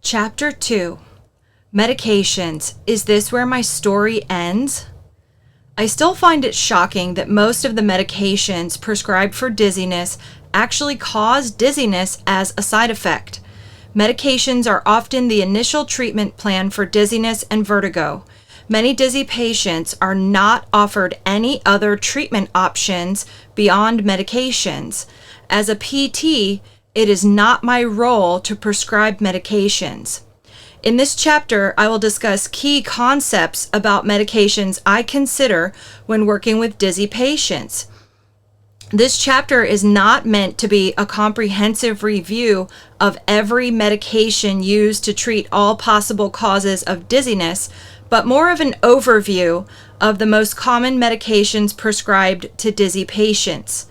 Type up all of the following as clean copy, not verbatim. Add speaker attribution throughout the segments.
Speaker 1: Chapter 2. Medications. Is this where my story ends? I still find it shocking that most of the medications prescribed for dizziness actually cause dizziness as a side effect. Medications are often the initial treatment plan for dizziness and vertigo. Many dizzy patients are not offered any other treatment options beyond medications. As a PT, it is not my role to prescribe medications. In this chapter, I will discuss key concepts about medications I consider when working with dizzy patients. This chapter is not meant to be a comprehensive review of every medication used to treat all possible causes of dizziness, but more of an overview of the most common medications prescribed to dizzy patients.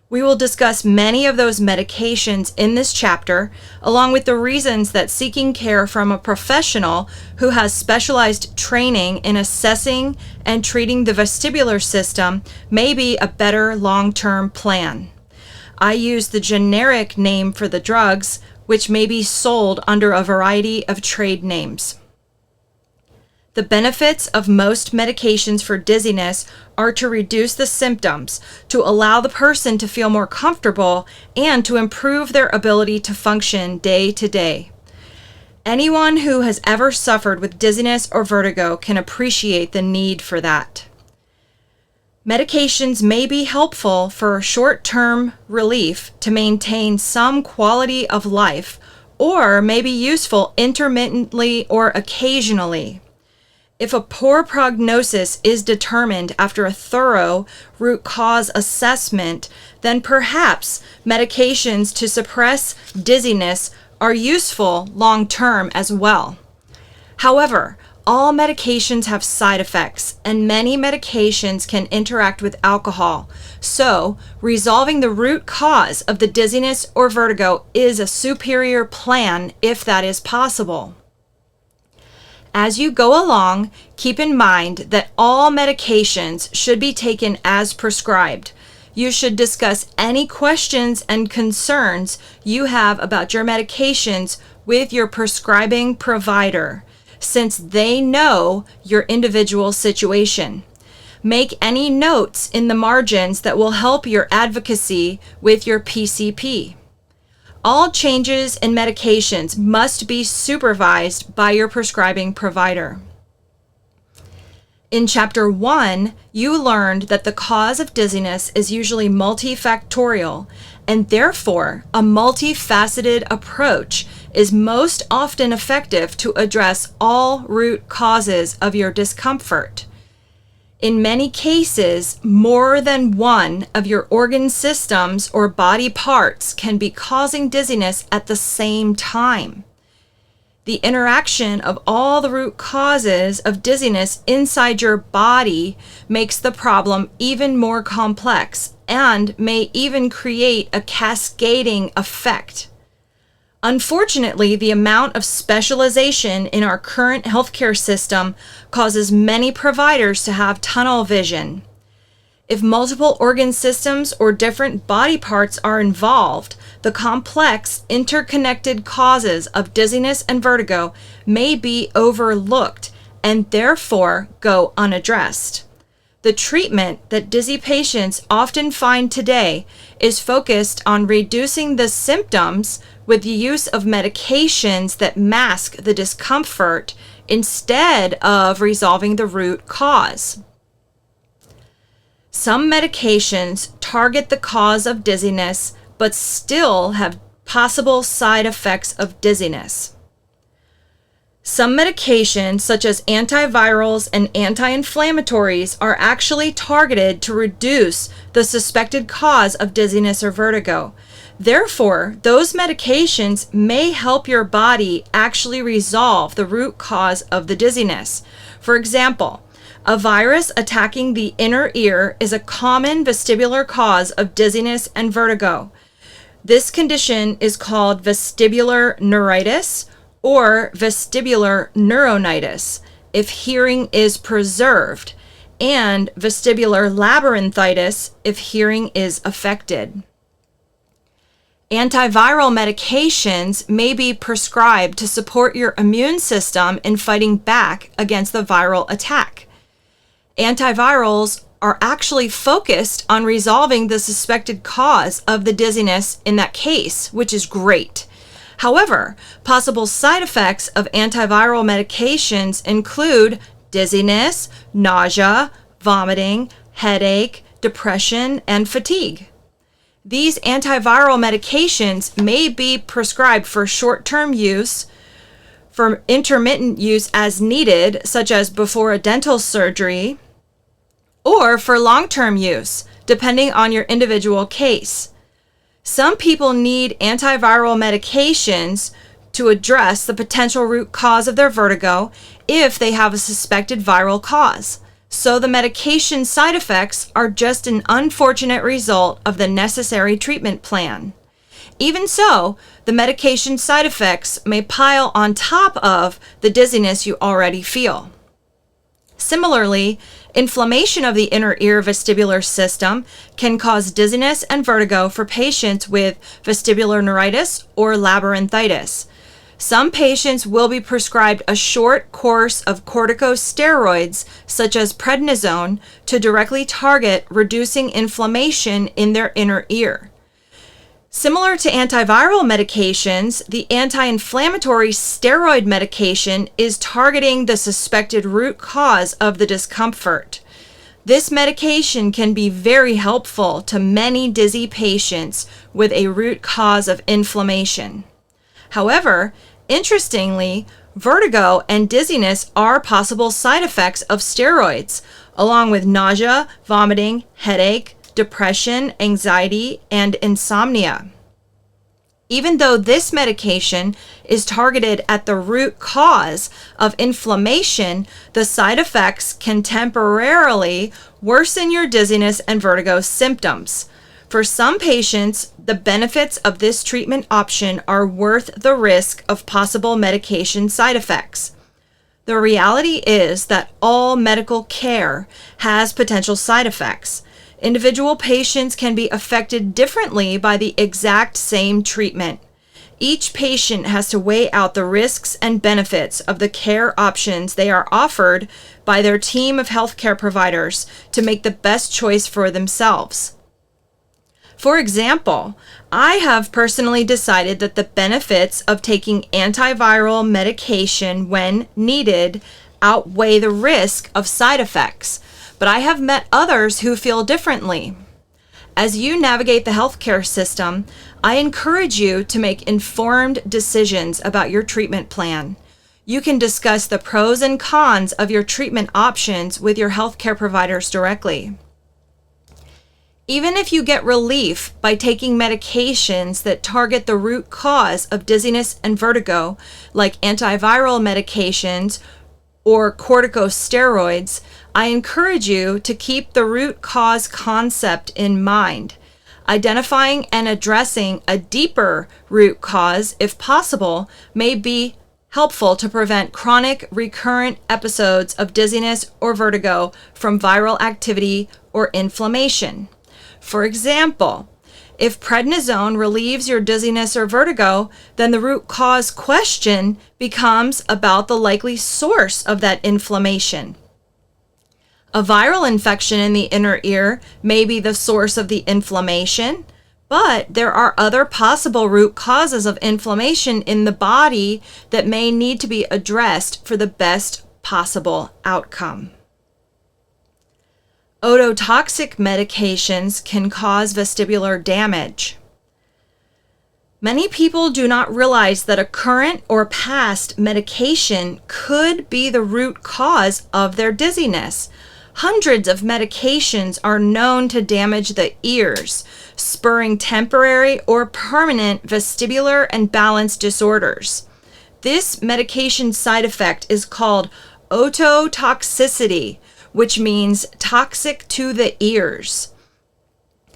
Speaker 1: We will discuss many of those medications in this chapter, along with the reasons that seeking care from a professional who has specialized training in assessing and treating the vestibular system may be a better long-term plan. I use the generic name for the drugs, which may be sold under a variety of trade names. The benefits of most medications for dizziness are to reduce the symptoms, to allow the person to feel more comfortable, and to improve their ability to function day to day. Anyone who has ever suffered with dizziness or vertigo can appreciate the need for that. Medications may be helpful for short-term relief to maintain some quality of life, or may be useful intermittently or occasionally. If a poor prognosis is determined after a thorough root cause assessment, then perhaps medications to suppress dizziness are useful long-term as well. However, all medications have side effects, and many medications can interact with alcohol. So, resolving the root cause of the dizziness or vertigo is a superior plan if that is possible. As you go along, keep in mind that all medications should be taken as prescribed. You should discuss any questions and concerns you have about your medications with your prescribing provider, since they know your individual situation. Make any notes in the margins that will help your advocacy with your PCP. All changes in medications must be supervised by your prescribing provider. In Chapter 1, you learned that the cause of dizziness is usually multifactorial, and therefore a multifaceted approach is most often effective to address all root causes of your discomfort. In many cases, more than one of your organ systems or body parts can be causing dizziness at the same time. The interaction of all the root causes of dizziness inside your body makes the problem even more complex and may even create a cascading effect. Unfortunately, the amount of specialization in our current healthcare system causes many providers to have tunnel vision. If multiple organ systems or different body parts are involved, the complex, interconnected causes of dizziness and vertigo may be overlooked and therefore go unaddressed. The treatment that dizzy patients often find today is focused on reducing the symptoms with the use of medications that mask the discomfort instead of resolving the root cause. Some medications target the cause of dizziness but still have possible side effects of dizziness. Some medications, such as antivirals and anti-inflammatories, are actually targeted to reduce the suspected cause of dizziness or vertigo. Therefore, those medications may help your body actually resolve the root cause of the dizziness. For example, a virus attacking the inner ear is a common vestibular cause of dizziness and vertigo. This condition is called vestibular neuritis or vestibular neuronitis if hearing is preserved, and vestibular labyrinthitis if hearing is affected. Antiviral medications may be prescribed to support your immune system in fighting back against the viral attack. Antivirals are actually focused on resolving the suspected cause of the dizziness in that case, which is great. However, possible side effects of antiviral medications include dizziness, nausea, vomiting, headache, depression, and fatigue. These antiviral medications may be prescribed for short-term use, for intermittent use as needed, such as before a dental surgery, or for long-term use, depending on your individual case. Some people need antiviral medications to address the potential root cause of their vertigo if they have a suspected viral cause. So the medication side effects are just an unfortunate result of the necessary treatment plan. Even so, the medication side effects may pile on top of the dizziness you already feel. Similarly, inflammation of the inner ear vestibular system can cause dizziness and vertigo for patients with vestibular neuritis or labyrinthitis. Some patients will be prescribed a short course of corticosteroids, such as prednisone, to directly target reducing inflammation in their inner ear. Similar to antiviral medications, the anti-inflammatory steroid medication is targeting the suspected root cause of the discomfort. This medication can be very helpful to many dizzy patients with a root cause of inflammation. However, interestingly, vertigo and dizziness are possible side effects of steroids, along with nausea, vomiting, headache, depression, anxiety, and insomnia. Even though this medication is targeted at the root cause of inflammation, the side effects can temporarily worsen your dizziness and vertigo symptoms. For some patients, the benefits of this treatment option are worth the risk of possible medication side effects. The reality is that all medical care has potential side effects. Individual patients can be affected differently by the exact same treatment. Each patient has to weigh out the risks and benefits of the care options they are offered by their team of healthcare providers to make the best choice for themselves. For example, I have personally decided that the benefits of taking antiviral medication when needed outweigh the risk of side effects, but I have met others who feel differently. As you navigate the healthcare system, I encourage you to make informed decisions about your treatment plan. You can discuss the pros and cons of your treatment options with your healthcare providers directly. Even if you get relief by taking medications that target the root cause of dizziness and vertigo, like antiviral medications or corticosteroids, I encourage you to keep the root cause concept in mind. Identifying and addressing a deeper root cause, if possible, may be helpful to prevent chronic, recurrent episodes of dizziness or vertigo from viral activity or inflammation. For example, if prednisone relieves your dizziness or vertigo, then the root cause question becomes about the likely source of that inflammation. A viral infection in the inner ear may be the source of the inflammation, but there are other possible root causes of inflammation in the body that may need to be addressed for the best possible outcome. Ototoxic medications can cause vestibular damage. Many people do not realize that a current or past medication could be the root cause of their dizziness. Hundreds of medications are known to damage the ears, spurring temporary or permanent vestibular and balance disorders. This medication side effect is called ototoxicity, which means toxic to the ears.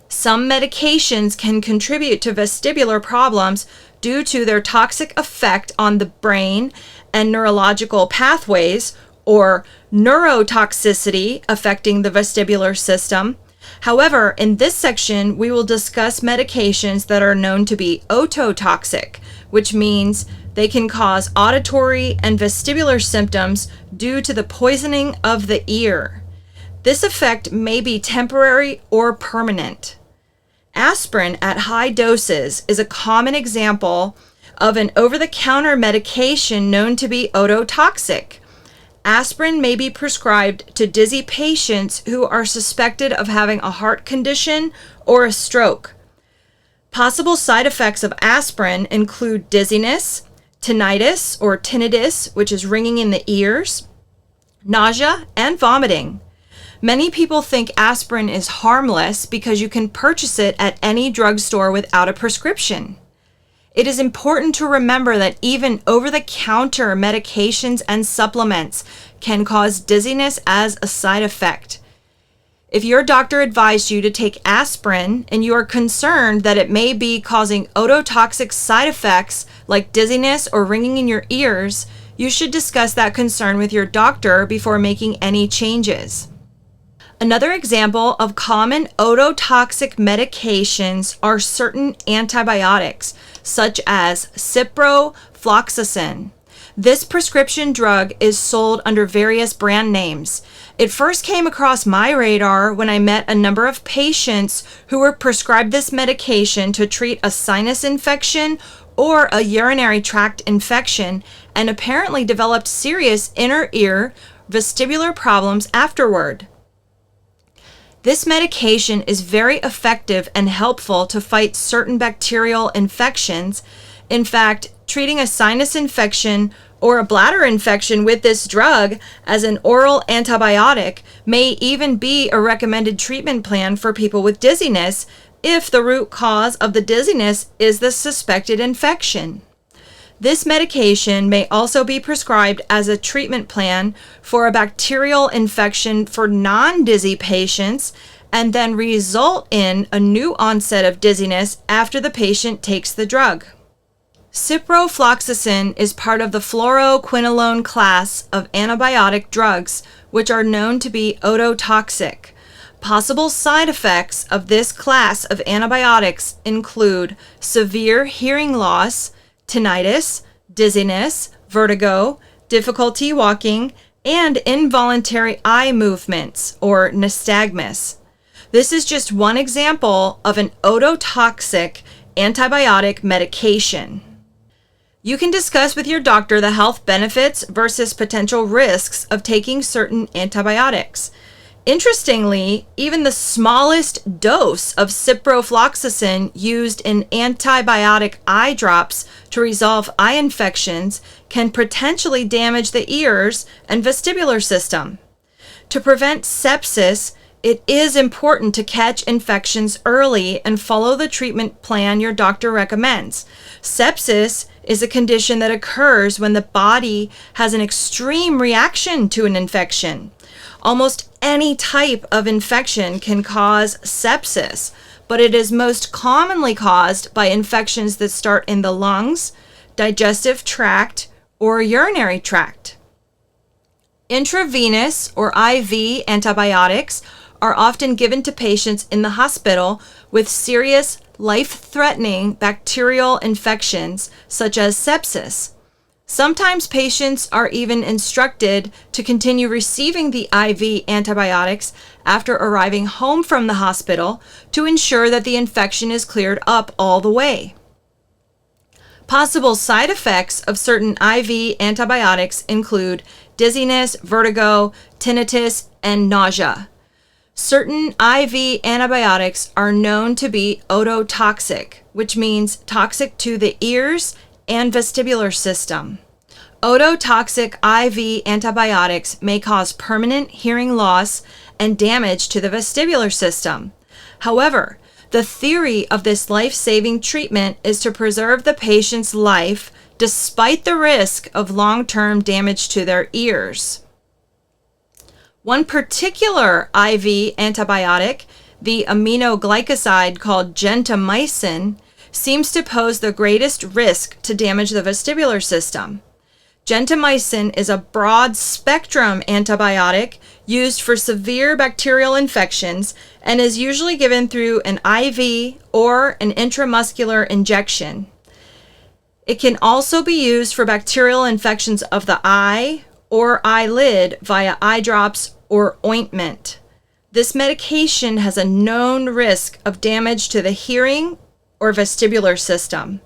Speaker 1: Some medications can contribute to vestibular problems due to their toxic effect on the brain and neurological pathways, or neurotoxicity affecting the vestibular system. However, in this section, we will discuss medications that are known to be ototoxic, which means they can cause auditory and vestibular symptoms due to the poisoning of the ear. This effect may be temporary or permanent. Aspirin at high doses is a common example of an over-the-counter medication known to be ototoxic. Aspirin may be prescribed to dizzy patients who are suspected of having a heart condition or a stroke. Possible side effects of aspirin include dizziness, tinnitus or tinnitus, which is ringing in the ears, nausea, and vomiting. Many people think aspirin is harmless because you can purchase it at any drugstore without a prescription. It is important to remember that even over-the-counter medications and supplements can cause dizziness as a side effect. If your doctor advised you to take aspirin and you are concerned that it may be causing ototoxic side effects like dizziness or ringing in your ears, you should discuss that concern with your doctor before making any changes. Another example of common ototoxic medications are certain antibiotics, such as ciprofloxacin. This prescription drug is sold under various brand names. It first came across my radar when I met a number of patients who were prescribed this medication to treat a sinus infection or a urinary tract infection and apparently developed serious inner ear vestibular problems afterward. This medication is very effective and helpful to fight certain bacterial infections. In fact, treating a sinus infection or a bladder infection with this drug as an oral antibiotic may even be a recommended treatment plan for people with dizziness if the root cause of the dizziness is the suspected infection. This medication may also be prescribed as a treatment plan for a bacterial infection for non-dizzy patients and then result in a new onset of dizziness after the patient takes the drug. Ciprofloxacin is part of the fluoroquinolone class of antibiotic drugs, which are known to be ototoxic. Possible side effects of this class of antibiotics include severe hearing loss, tinnitus, dizziness, vertigo, difficulty walking, and involuntary eye movements, or nystagmus. This is just one example of an ototoxic antibiotic medication. You can discuss with your doctor the health benefits versus potential risks of taking certain antibiotics. Interestingly, even the smallest dose of ciprofloxacin used in antibiotic eye drops to resolve eye infections can potentially damage the ears and vestibular system. To prevent sepsis, it is important to catch infections early and follow the treatment plan your doctor recommends. Sepsis is a condition that occurs when the body has an extreme reaction to an infection. Almost any type of infection can cause sepsis, but it is most commonly caused by infections that start in the lungs, digestive tract, or urinary tract. Intravenous or IV antibiotics are often given to patients in the hospital with serious, life-threatening bacterial infections such as sepsis. Sometimes patients are even instructed to continue receiving the IV antibiotics after arriving home from the hospital to ensure that the infection is cleared up all the way. Possible side effects of certain IV antibiotics include dizziness, vertigo, tinnitus, and nausea. Certain IV antibiotics are known to be ototoxic, which means toxic to the ears and vestibular system. Ototoxic IV antibiotics may cause permanent hearing loss and damage to the vestibular system. However, the theory of this life-saving treatment is to preserve the patient's life despite the risk of long-term damage to their ears. One particular IV antibiotic, the aminoglycoside called gentamicin, seems to pose the greatest risk to damage the vestibular system. Gentamicin is a broad-spectrum antibiotic used for severe bacterial infections and is usually given through an IV or an intramuscular injection. It can also be used for bacterial infections of the eye or eyelid via eye drops or ointment. This medication has a known risk of damage to the hearing or vestibular system.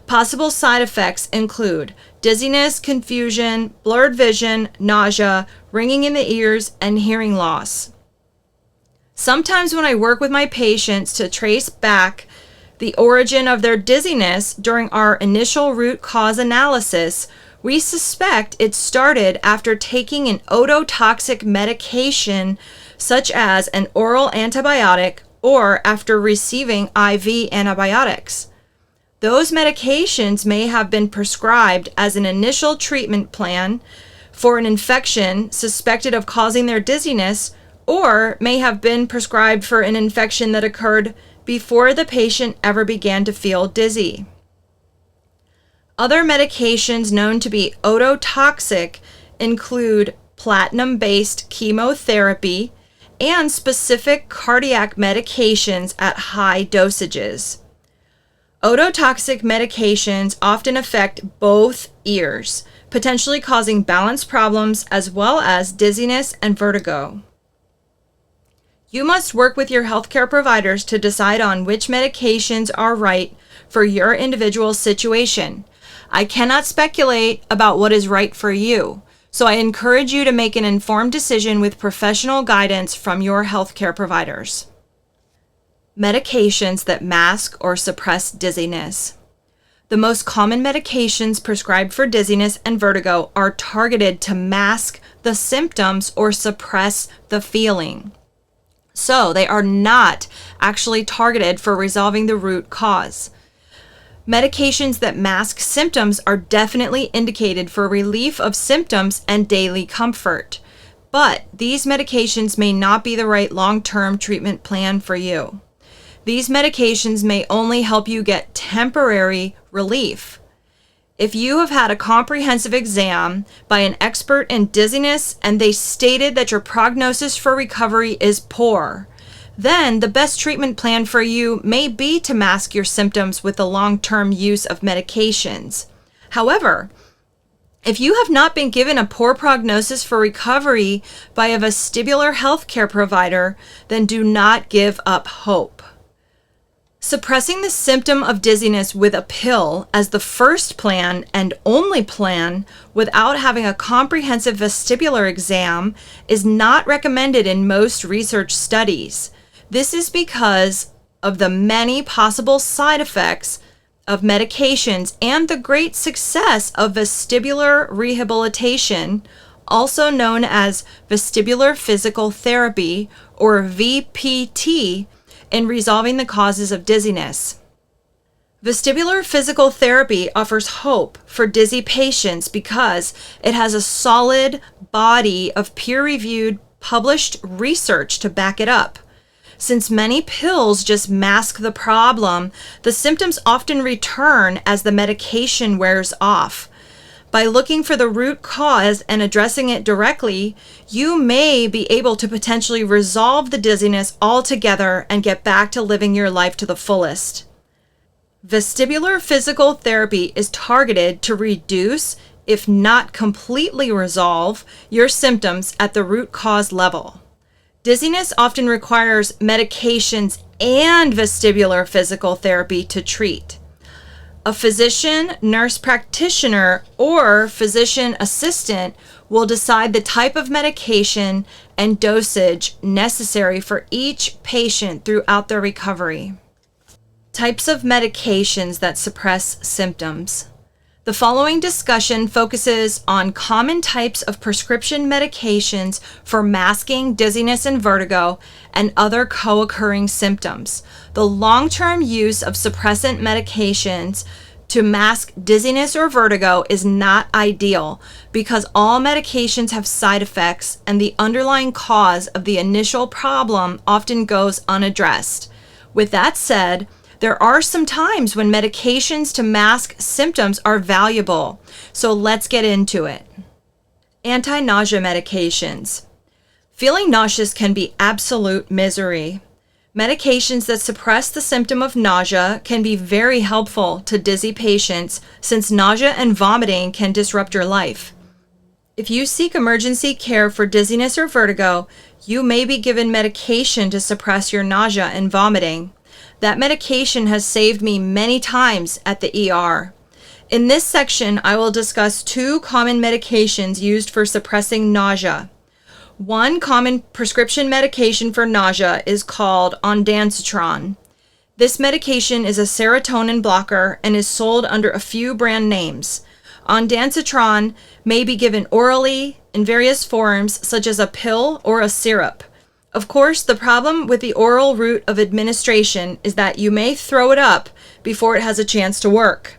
Speaker 1: Possible side effects include dizziness, confusion, blurred vision, nausea, ringing in the ears, and hearing loss. Sometimes when I work with my patients to trace back the origin of their dizziness during our initial root cause analysis, we suspect it started after taking an ototoxic medication such as an oral antibiotic or after receiving IV antibiotics. Those medications may have been prescribed as an initial treatment plan for an infection suspected of causing their dizziness, or may have been prescribed for an infection that occurred before the patient ever began to feel dizzy. Other medications known to be ototoxic include platinum-based chemotherapy and specific cardiac medications at high dosages. Ototoxic medications often affect both ears, potentially causing balance problems as well as dizziness and vertigo. You must work with your healthcare providers to decide on which medications are right for your individual situation. I cannot speculate about what is right for you, so I encourage you to make an informed decision with professional guidance from your healthcare providers. Medications that mask or suppress dizziness. The most common medications prescribed for dizziness and vertigo are targeted to mask the symptoms or suppress the feeling. So they are not actually targeted for resolving the root cause. Medications that mask symptoms are definitely indicated for relief of symptoms and daily comfort, but these medications may not be the right long-term treatment plan for you. These medications may only help you get temporary relief. If you have had a comprehensive exam by an expert in dizziness and they stated that your prognosis for recovery is poor, then the best treatment plan for you may be to mask your symptoms with the long-term use of medications. However, if you have not been given a poor prognosis for recovery by a vestibular healthcare provider, then do not give up hope. Suppressing the symptom of dizziness with a pill as the first plan and only plan without having a comprehensive vestibular exam is not recommended in most research studies. This is because of the many possible side effects of medications and the great success of vestibular rehabilitation, also known as vestibular physical therapy or VPT, in resolving the causes of dizziness. Vestibular physical therapy offers hope for dizzy patients because it has a solid body of peer-reviewed, published research to back it up. Since many pills just mask the problem, the symptoms often return as the medication wears off. By looking for the root cause and addressing it directly, you may be able to potentially resolve the dizziness altogether and get back to living your life to the fullest. Vestibular physical therapy is targeted to reduce, if not completely resolve, your symptoms at the root cause level. Dizziness often requires medications and vestibular physical therapy to treat. A physician, nurse practitioner, or physician assistant will decide the type of medication and dosage necessary for each patient throughout their recovery. Types of medications that suppress symptoms. The following discussion focuses on common types of prescription medications for masking dizziness and vertigo and other co-occurring symptoms. The long-term use of suppressant medications to mask dizziness or vertigo is not ideal because all medications have side effects and the underlying cause of the initial problem often goes unaddressed. With that said, There are some times when medications to mask symptoms are valuable, so let's get into it. Anti-nausea medications. Feeling nauseous can be absolute misery. Medications that suppress the symptom of nausea can be very helpful to dizzy patients since nausea and vomiting can disrupt your life. If you seek emergency care for dizziness or vertigo, you may be given medication to suppress your nausea and vomiting. That medication has saved me many times at the ER. In this section, I will discuss 2 common medications used for suppressing nausea. One common prescription medication for nausea is called ondansetron. This medication is a serotonin blocker and is sold under a few brand names. Ondansetron may be given orally in various forms, such as a pill or a syrup. Of course, the problem with the oral route of administration is that you may throw it up before it has a chance to work.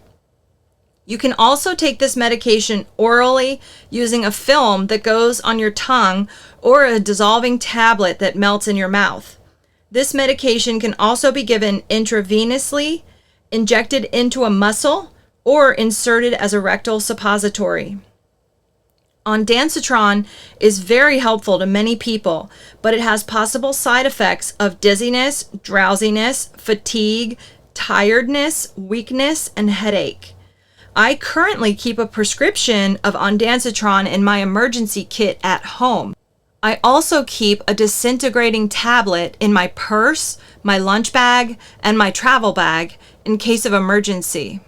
Speaker 1: You can also take this medication orally using a film that goes on your tongue or a dissolving tablet that melts in your mouth. This medication can also be given intravenously, injected into a muscle, or inserted as a rectal suppository. Ondansetron is very helpful to many people, but it has possible side effects of dizziness, drowsiness, fatigue, tiredness, weakness, and headache. I currently keep a prescription of ondansetron in my emergency kit at home. I also keep a disintegrating tablet in my purse, my lunch bag, and my travel bag in case of emergency.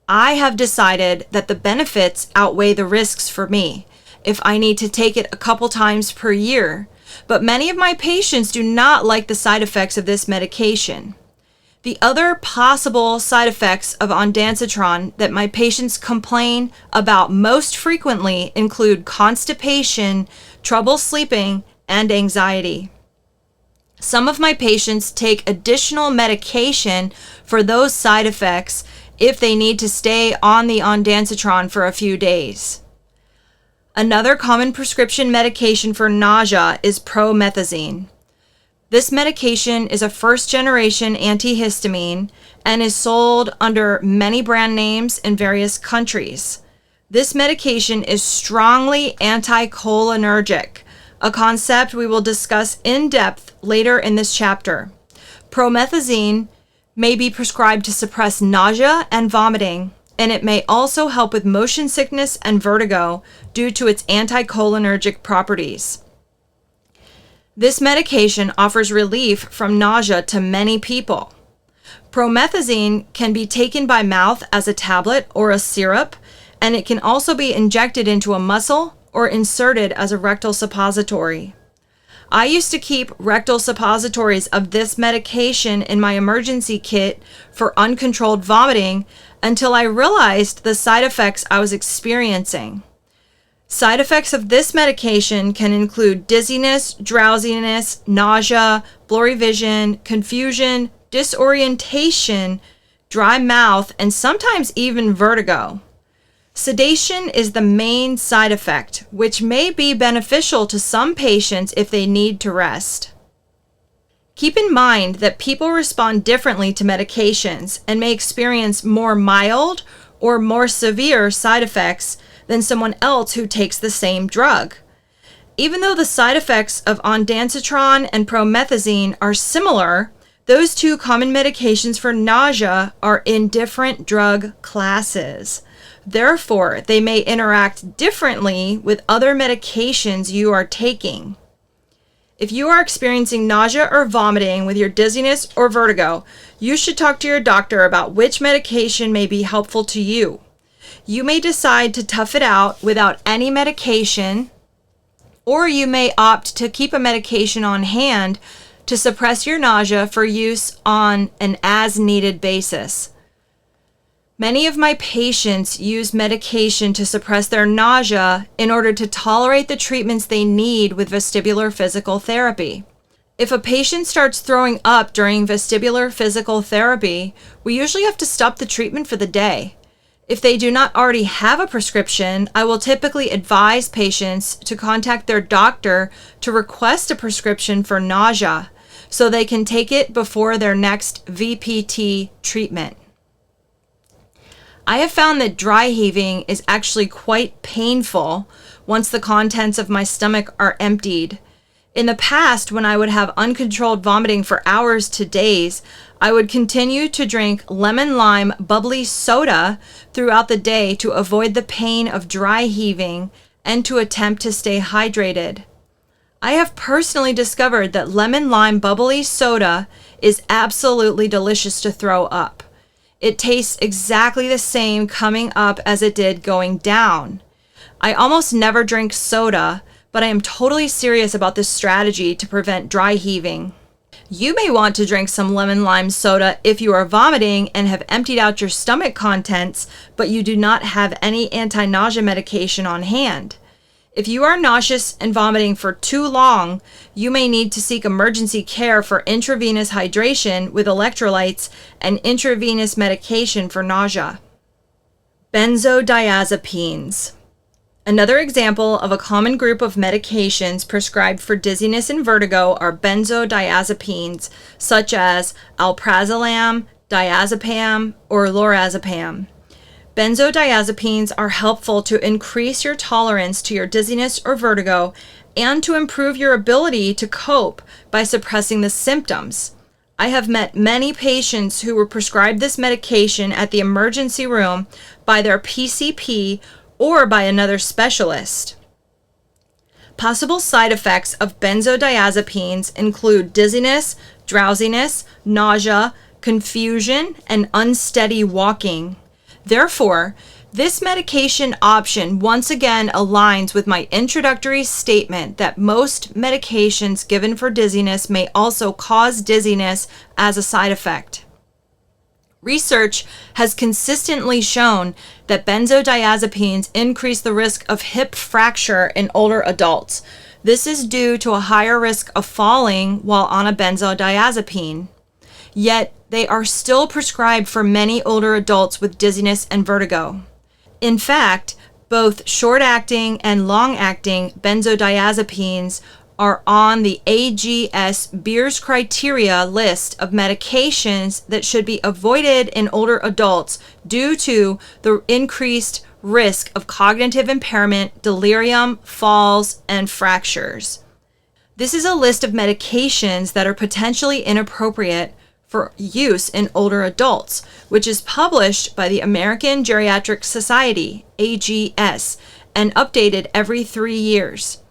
Speaker 1: I have decided that the benefits outweigh the risks for me if I need to take it a couple times per year, but many of my patients do not like the side effects of this medication. The other possible side effects of ondansetron that my patients complain about most frequently include constipation, trouble sleeping, and anxiety. Some of my patients take additional medication for those side effects if they need to stay on the ondansetron for a few days. Another common prescription medication for nausea is promethazine. This medication is a first-generation antihistamine and is sold under many brand names in various countries. This medication is strongly anticholinergic, a concept we will discuss in depth later in this chapter. Promethazine may be prescribed to suppress nausea and vomiting, and it may also help with motion sickness and vertigo due to its anticholinergic properties. This medication offers relief from nausea to many people. Promethazine can be taken by mouth as a tablet or a syrup, and it can also be injected into a muscle or inserted as a rectal suppository. I used to keep rectal suppositories of this medication in my emergency kit for uncontrolled vomiting until I realized the side effects I was experiencing. Side effects of this medication can include dizziness, drowsiness, nausea, blurry vision, confusion, disorientation, dry mouth, and sometimes even vertigo. Sedation is the main side effect, which may be beneficial to some patients if they need to rest. Keep in mind that people respond differently to medications and may experience more mild or more severe side effects than someone else who takes the same drug. Even though the side effects of ondansetron and promethazine are similar, those 2 common medications for nausea are in different drug classes. Therefore, they may interact differently with other medications you are taking. If you are experiencing nausea or vomiting with your dizziness or vertigo, you should talk to your doctor about which medication may be helpful to you. You may decide to tough it out without any medication, or you may opt to keep a medication on hand to suppress your nausea for use on an as-needed basis. Many of my patients use medication to suppress their nausea in order to tolerate the treatments they need with vestibular physical therapy. If a patient starts throwing up during vestibular physical therapy, we usually have to stop the treatment for the day. If they do not already have a prescription, I will typically advise patients to contact their doctor to request a prescription for nausea. so they can take it before their next VPT treatment. I have found that dry heaving is actually quite painful once the contents of my stomach are emptied. In the past, when I would have uncontrolled vomiting for hours to days, I would continue to drink lemon-lime bubbly soda throughout the day to avoid the pain of dry heaving and to attempt to stay hydrated. I have personally discovered that lemon-lime bubbly soda is absolutely delicious to throw up. It tastes exactly the same coming up as it did going down. I almost never drink soda, but I am totally serious about this strategy to prevent dry heaving. You may want to drink some lemon lime soda if you are vomiting and have emptied out your stomach contents, but you do not have any anti-nausea medication on hand. If you are nauseous and vomiting for too long, you may need to seek emergency care for intravenous hydration with electrolytes and intravenous medication for nausea. Benzodiazepines. Another example of a common group of medications prescribed for dizziness and vertigo are benzodiazepines, such as alprazolam, diazepam, or lorazepam. Benzodiazepines are helpful to increase your tolerance to your dizziness or vertigo and to improve your ability to cope by suppressing the symptoms. I have met many patients who were prescribed this medication at the emergency room by their PCP or by another specialist. Possible side effects of benzodiazepines include dizziness, drowsiness, nausea, confusion, and unsteady walking. Therefore, this medication option once again aligns with my introductory statement that most medications given for dizziness may also cause dizziness as a side effect. Research has consistently shown that benzodiazepines increase the risk of hip fracture in older adults. This is due to a higher risk of falling while on a benzodiazepine. Yet, they are still prescribed for many older adults with dizziness and vertigo. In fact, both short-acting and long-acting benzodiazepines are on the AGS Beers criteria list of medications that should be avoided in older adults due to the increased risk of cognitive impairment, delirium, falls, and fractures. This is a list of medications that are potentially inappropriate for use in older adults, which is published by the American Geriatric Society, AGS, and updated every 3 years.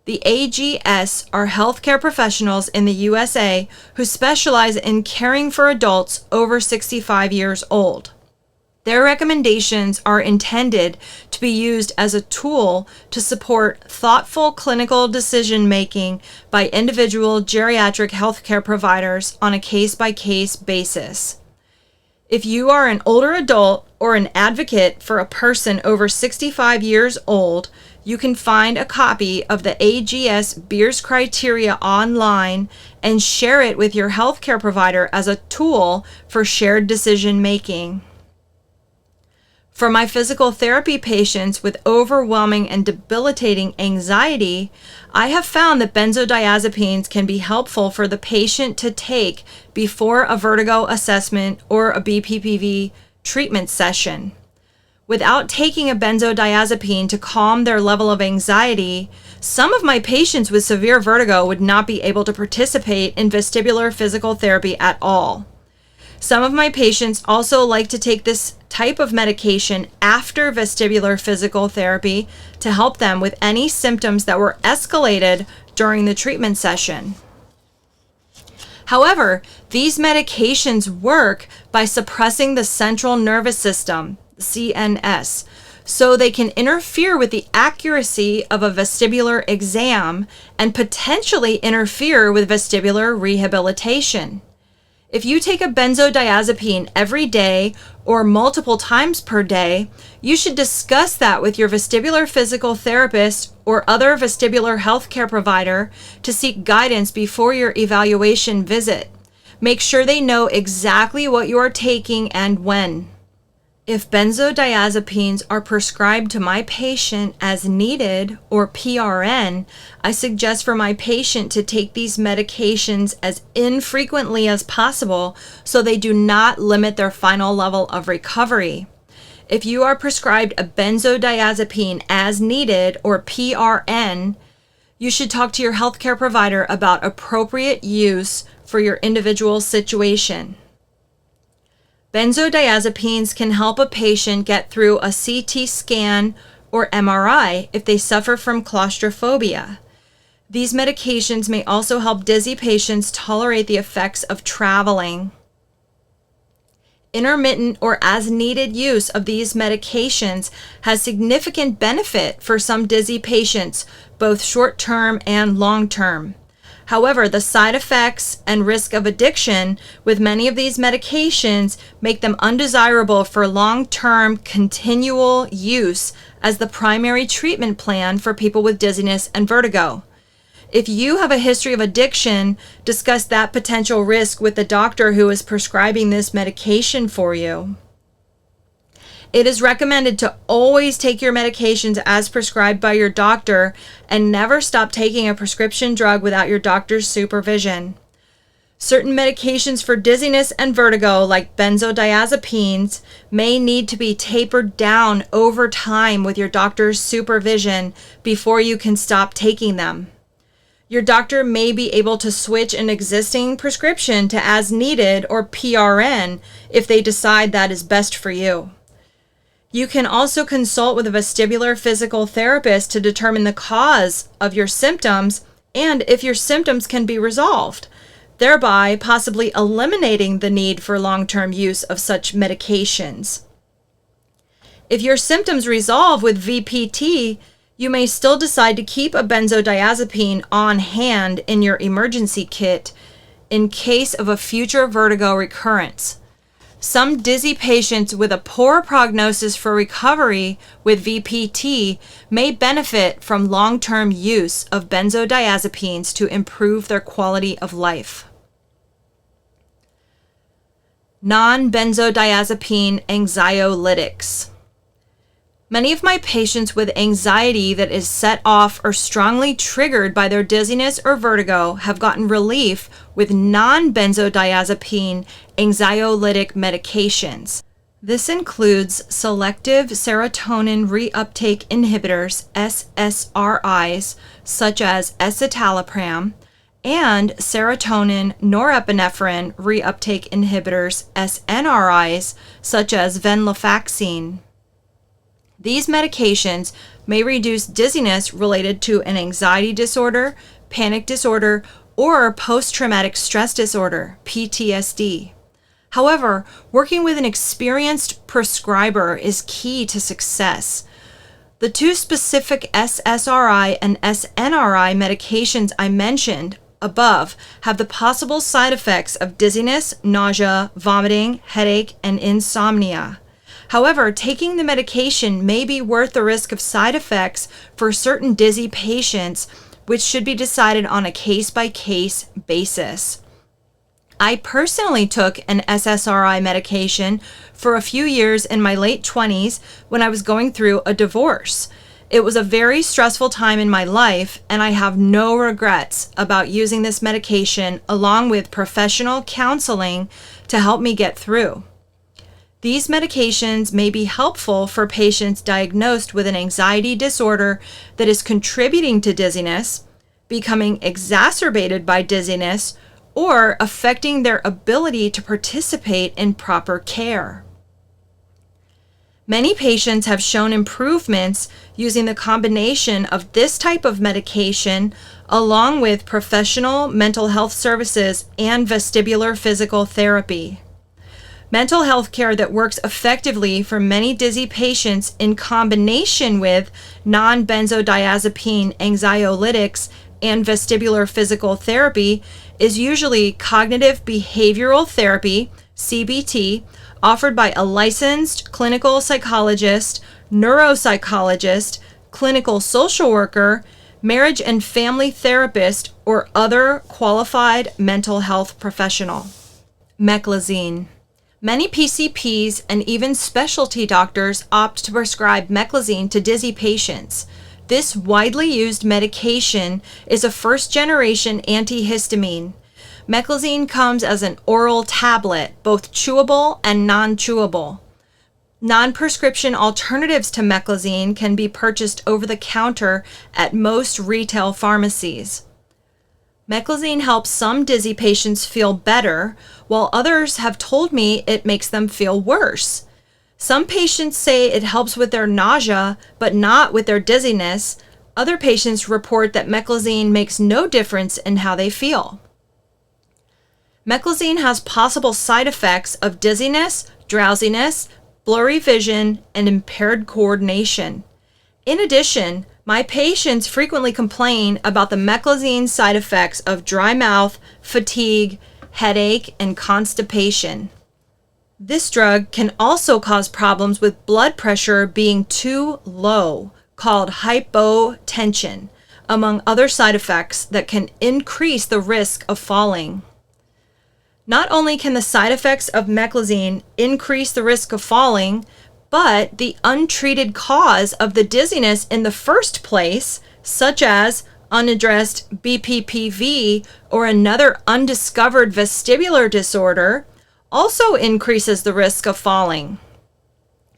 Speaker 1: The AGS are healthcare professionals in the USA who specialize in caring for adults over 65 years old. Their recommendations are intended to be used as a tool to support thoughtful clinical decision-making by individual geriatric healthcare providers on a case-by-case basis. If you are an older adult or an advocate for a person over 65 years old, you can find a copy of the AGS Beers criteria online and share it with your healthcare provider as a tool for shared decision-making. For my physical therapy patients with overwhelming and debilitating anxiety, I have found that benzodiazepines can be helpful for the patient to take before a vertigo assessment or a BPPV treatment session. Without taking a benzodiazepine to calm their level of anxiety, some of my patients with severe vertigo would not be able to participate in vestibular physical therapy at all. Some of my patients also like to take this type of medication after vestibular physical therapy to help them with any symptoms that were escalated during the treatment session. However, these medications work by suppressing the central nervous system, CNS, so they can interfere with the accuracy of a vestibular exam and potentially interfere with vestibular rehabilitation. If you take a benzodiazepine every day or multiple times per day, you should discuss that with your vestibular physical therapist or other vestibular healthcare provider to seek guidance before your evaluation visit. Make sure they know exactly what you are taking and when. If benzodiazepines are prescribed to my patient as needed or PRN, I suggest for my patient to take these medications as infrequently as possible so they do not limit their final level of recovery. If you are prescribed a benzodiazepine as needed or PRN, you should talk to your healthcare provider about appropriate use for your individual situation. Benzodiazepines can help a patient get through a CT scan or MRI if they suffer from claustrophobia. These medications may also help dizzy patients tolerate the effects of traveling. Intermittent or as-needed use of these medications has significant benefit for some dizzy patients, both short-term and long-term. However, the side effects and risk of addiction with many of these medications make them undesirable for long-term continual use as the primary treatment plan for people with dizziness and vertigo. If you have a history of addiction, discuss that potential risk with the doctor who is prescribing this medication for you. It is recommended to always take your medications as prescribed by your doctor and never stop taking a prescription drug without your doctor's supervision. Certain medications for dizziness and vertigo, like benzodiazepines, may need to be tapered down over time with your doctor's supervision before you can stop taking them. Your doctor may be able to switch an existing prescription to as needed or PRN if they decide that is best for you. You can also consult with a vestibular physical therapist to determine the cause of your symptoms and if your symptoms can be resolved, thereby possibly eliminating the need for long-term use of such medications. If your symptoms resolve with VPT, you may still decide to keep a benzodiazepine on hand in your emergency kit in case of a future vertigo recurrence. Some dizzy patients with a poor prognosis for recovery with VPT may benefit from long-term use of benzodiazepines to improve their quality of life. Non-benzodiazepine anxiolytics. Many of my patients with anxiety that is set off or strongly triggered by their dizziness or vertigo have gotten relief with non-benzodiazepine anxiolytic medications. This includes selective serotonin reuptake inhibitors, SSRIs, such as escitalopram, and serotonin norepinephrine reuptake inhibitors, SNRIs, such as venlafaxine. These medications may reduce dizziness related to an anxiety disorder, panic disorder, or post-traumatic stress disorder, PTSD. However, working with an experienced prescriber is key to success. The two specific SSRI and SNRI medications I mentioned above have the possible side effects of dizziness, nausea, vomiting, headache, and insomnia. However, taking the medication may be worth the risk of side effects for certain dizzy patients, which should be decided on a case-by-case basis. I personally took an SSRI medication for a few years in my late 20s when I was going through a divorce. It was a very stressful time in my life, and I have no regrets about using this medication along with professional counseling to help me get through. These medications may be helpful for patients diagnosed with an anxiety disorder that is contributing to dizziness, becoming exacerbated by dizziness, or affecting their ability to participate in proper care. Many patients have shown improvements using the combination of this type of medication along with professional mental health services and vestibular physical therapy. Mental health care that works effectively for many dizzy patients in combination with non-benzodiazepine anxiolytics and vestibular physical therapy is usually cognitive behavioral therapy, CBT, offered by a licensed clinical psychologist, neuropsychologist, clinical social worker, marriage and family therapist, or other qualified mental health professional. Meclizine. Many PCPs and even specialty doctors opt to prescribe meclizine to dizzy patients. This widely used medication is a first-generation antihistamine. Meclizine comes as an oral tablet, both chewable and non-chewable. Non-prescription alternatives to meclizine can be purchased over the counter at most retail pharmacies. Meclizine helps some dizzy patients feel better, while others have told me it makes them feel worse. Some patients say it helps with their nausea, but not with their dizziness. Other patients report that meclizine makes no difference in how they feel. Meclizine has possible side effects of dizziness, drowsiness, blurry vision, and impaired coordination. In addition, my patients frequently complain about the meclizine side effects of dry mouth, fatigue, headache, and constipation. This drug can also cause problems with blood pressure being too low, called hypotension, among other side effects that can increase the risk of falling. Not only can the side effects of meclizine increase the risk of falling, but the untreated cause of the dizziness in the first place, such as unaddressed BPPV or another undiscovered vestibular disorder, also increases the risk of falling.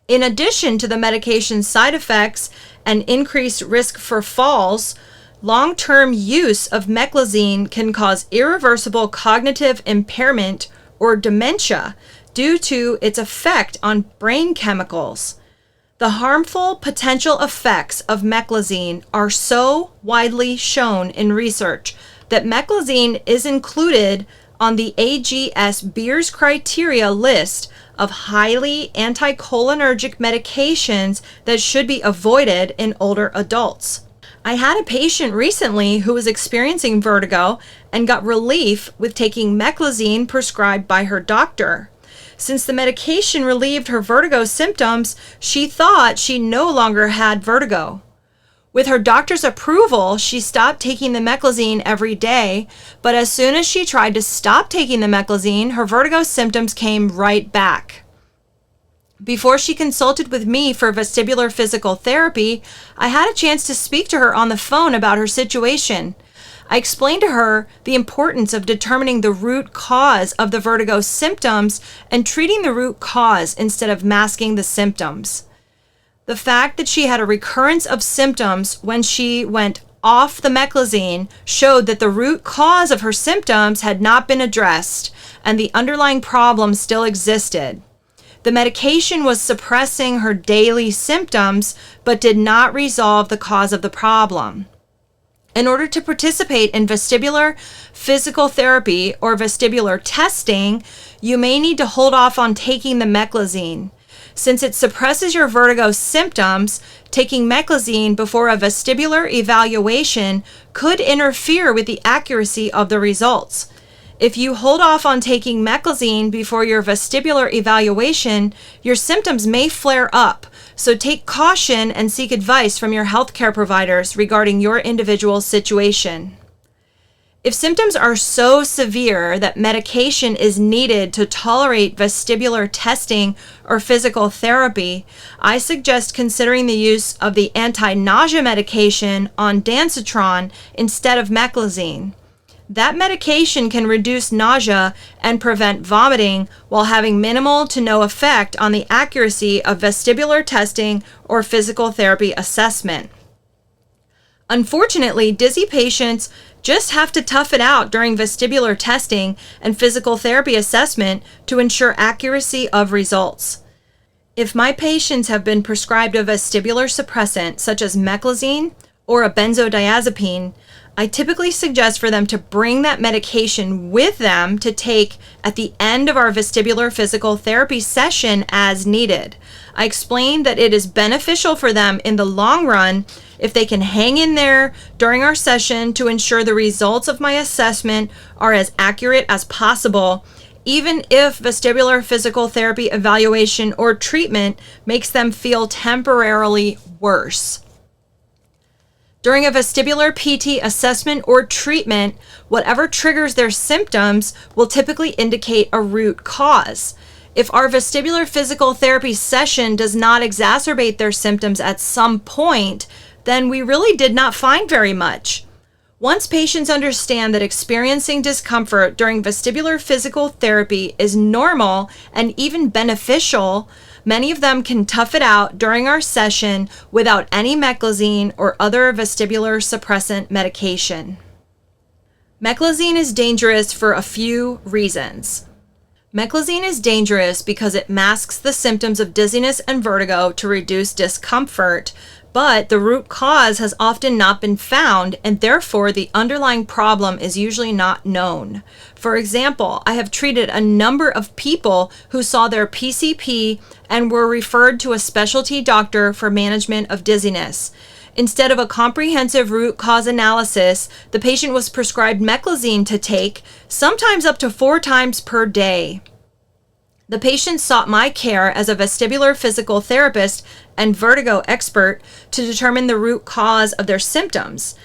Speaker 1: In addition to the medication's side effects and increased risk for falls, long-term use of meclizine can cause irreversible cognitive impairment or dementia due to its effect on brain chemicals. The harmful potential effects of meclizine are so widely shown in research that meclizine is included on the AGS Beers criteria list of highly anticholinergic medications that should be avoided in older adults. I had a patient recently who was experiencing vertigo and got relief with taking meclizine prescribed by her doctor. Since the medication relieved her vertigo symptoms, she thought she no longer had vertigo. With her doctor's approval, she stopped taking the meclizine every day, but as soon as she tried to stop taking the meclizine, her vertigo symptoms came right back. Before she consulted with me for vestibular physical therapy, I had a chance to speak to her on the phone about her situation. I explained to her the importance of determining the root cause of the vertigo symptoms and treating the root cause instead of masking the symptoms. The fact that she had a recurrence of symptoms when she went off the meclizine showed that the root cause of her symptoms had not been addressed and the underlying problem still existed. The medication was suppressing her daily symptoms but did not resolve the cause of the problem. In order to participate in vestibular physical therapy or vestibular testing, you may need to hold off on taking the meclizine. Since it suppresses your vertigo symptoms, taking meclizine before a vestibular evaluation could interfere with the accuracy of the results. If you hold off on taking meclizine before your vestibular evaluation, your symptoms may flare up. So take caution and seek advice from your healthcare providers regarding your individual situation. If symptoms are so severe that medication is needed to tolerate vestibular testing or physical therapy, I suggest considering the use of the anti-nausea medication ondansetron instead of meclizine. That medication can reduce nausea and prevent vomiting while having minimal to no effect on the accuracy of vestibular testing or physical therapy assessment. Unfortunately, dizzy patients just have to tough it out during vestibular testing and physical therapy assessment to ensure accuracy of results. If my patients have been prescribed a vestibular suppressant such as meclizine or a benzodiazepine, I typically suggest for them to bring that medication with them to take at the end of our vestibular physical therapy session as needed. I explained that it is beneficial for them in the long run if they can hang in there during our session to ensure the results of my assessment are as accurate as possible, even if vestibular physical therapy evaluation or treatment makes them feel temporarily worse. During a vestibular PT assessment or treatment, whatever triggers their symptoms will typically indicate a root cause. If our vestibular physical therapy session does not exacerbate their symptoms at some point, then we really did not find very much. Once patients understand that experiencing discomfort during vestibular physical therapy is normal and even beneficial, many of them can tough it out during our session without any meclizine or other vestibular suppressant medication. Meclizine is dangerous for a few reasons. Meclizine is dangerous because it masks the symptoms of dizziness and vertigo to reduce discomfort, but the root cause has often not been found, and therefore the underlying problem is usually not known. For example, I have treated a number of people who saw their PCP and were referred to a specialty doctor for management of dizziness. Instead of a comprehensive root cause analysis, the patient was prescribed meclizine to take, sometimes up to 4 times per day. The patient sought my care as a vestibular physical therapist and vertigo expert to determine the root cause of their symptoms.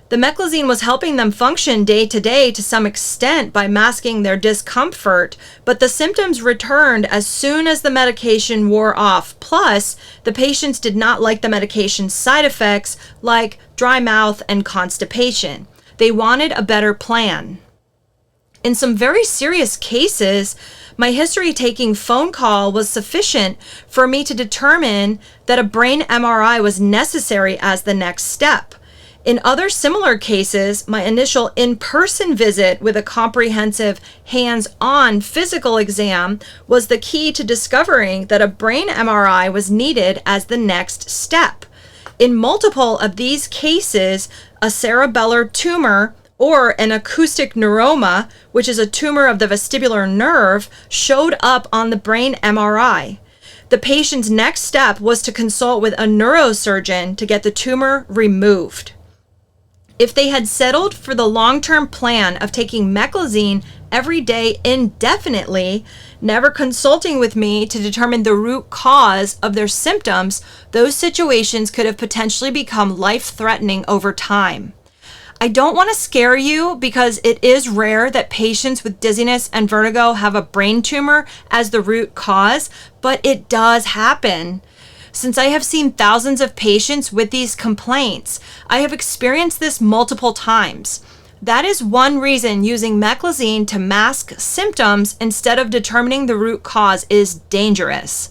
Speaker 1: The meclizine was helping them function day to day to some extent by masking their discomfort, but the symptoms returned as soon as the medication wore off. Plus, the patients did not like the medication's side effects like dry mouth and constipation. They wanted a better plan. In some very serious cases, my history-taking phone call was sufficient for me to determine that a brain MRI was necessary as the next step. In other similar cases, my initial in-person visit with a comprehensive hands-on physical exam was the key to discovering that a brain MRI was needed as the next step. In multiple of these cases, a cerebellar tumor or an acoustic neuroma, which is a tumor of the vestibular nerve, showed up on the brain MRI. The patient's next step was to consult with a neurosurgeon to get the tumor removed. If they had settled for the long-term plan of taking meclizine every day indefinitely, never consulting with me to determine the root cause of their symptoms, those situations could have potentially become life-threatening over time. I don't want to scare you because it is rare that patients with dizziness and vertigo have a brain tumor as the root cause, but it does happen. Since I have seen thousands of patients with these complaints, I have experienced this multiple times. That is one reason using meclizine to mask symptoms instead of determining the root cause is dangerous.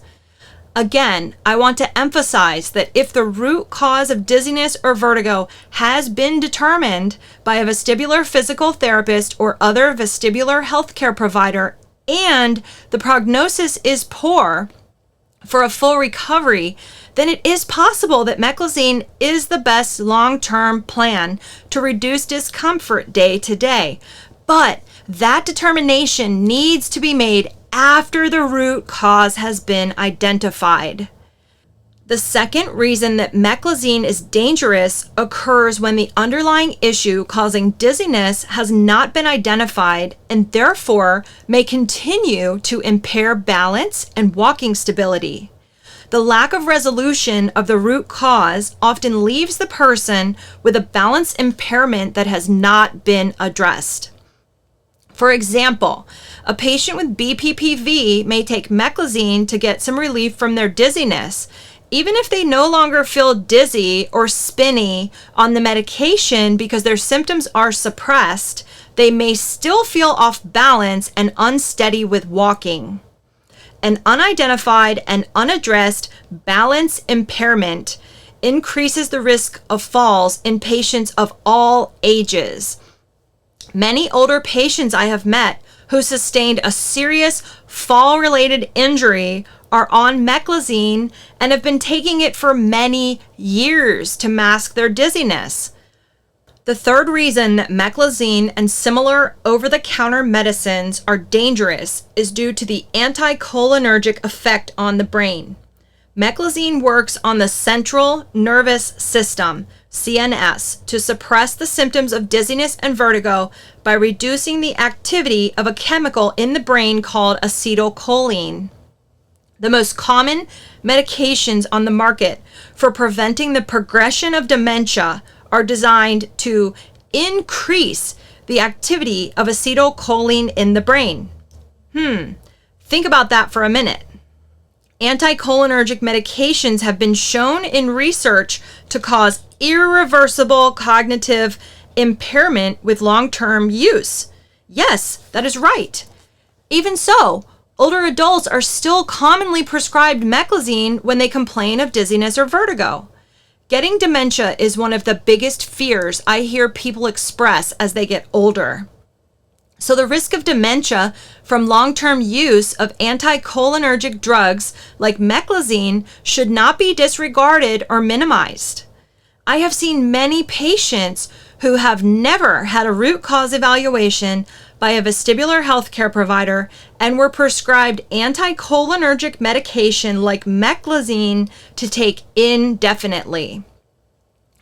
Speaker 1: Again, I want to emphasize that if the root cause of dizziness or vertigo has been determined by a vestibular physical therapist or other vestibular healthcare provider and the prognosis is poor for a full recovery, then it is possible that meclizine is the best long-term plan to reduce discomfort day to day. But that determination needs to be made after the root cause has been identified. The second reason that meclizine is dangerous occurs when the underlying issue causing dizziness has not been identified and therefore may continue to impair balance and walking stability. The lack of resolution of the root cause often leaves the person with a balance impairment that has not been addressed. For example, a patient with BPPV may take meclizine to get some relief from their dizziness. Even if they no longer feel dizzy or spinny on the medication because their symptoms are suppressed, they may still feel off balance and unsteady with walking. An unidentified and unaddressed balance impairment increases the risk of falls in patients of all ages. Many older patients I have met who sustained a serious fall-related injury are on meclizine and have been taking it for many years to mask their dizziness. The third reason that meclizine and similar over-the-counter medicines are dangerous is due to the anticholinergic effect on the brain. Meclizine works on the central nervous system, CNS, to suppress the symptoms of dizziness and vertigo by reducing the activity of a chemical in the brain called acetylcholine. The most common medications on the market for preventing the progression of dementia are designed to increase the activity of acetylcholine in the brain. Think about that for a minute. Anticholinergic medications have been shown in research to cause irreversible cognitive impairment with long-term use. Yes, that is right. Even so, older adults are still commonly prescribed meclizine when they complain of dizziness or vertigo. Getting dementia is one of the biggest fears I hear people express as they get older. So the risk of dementia from long-term use of anticholinergic drugs like meclizine should not be disregarded or minimized. I have seen many patients who have never had a root cause evaluation by a vestibular healthcare provider and were prescribed anticholinergic medication like meclizine to take indefinitely.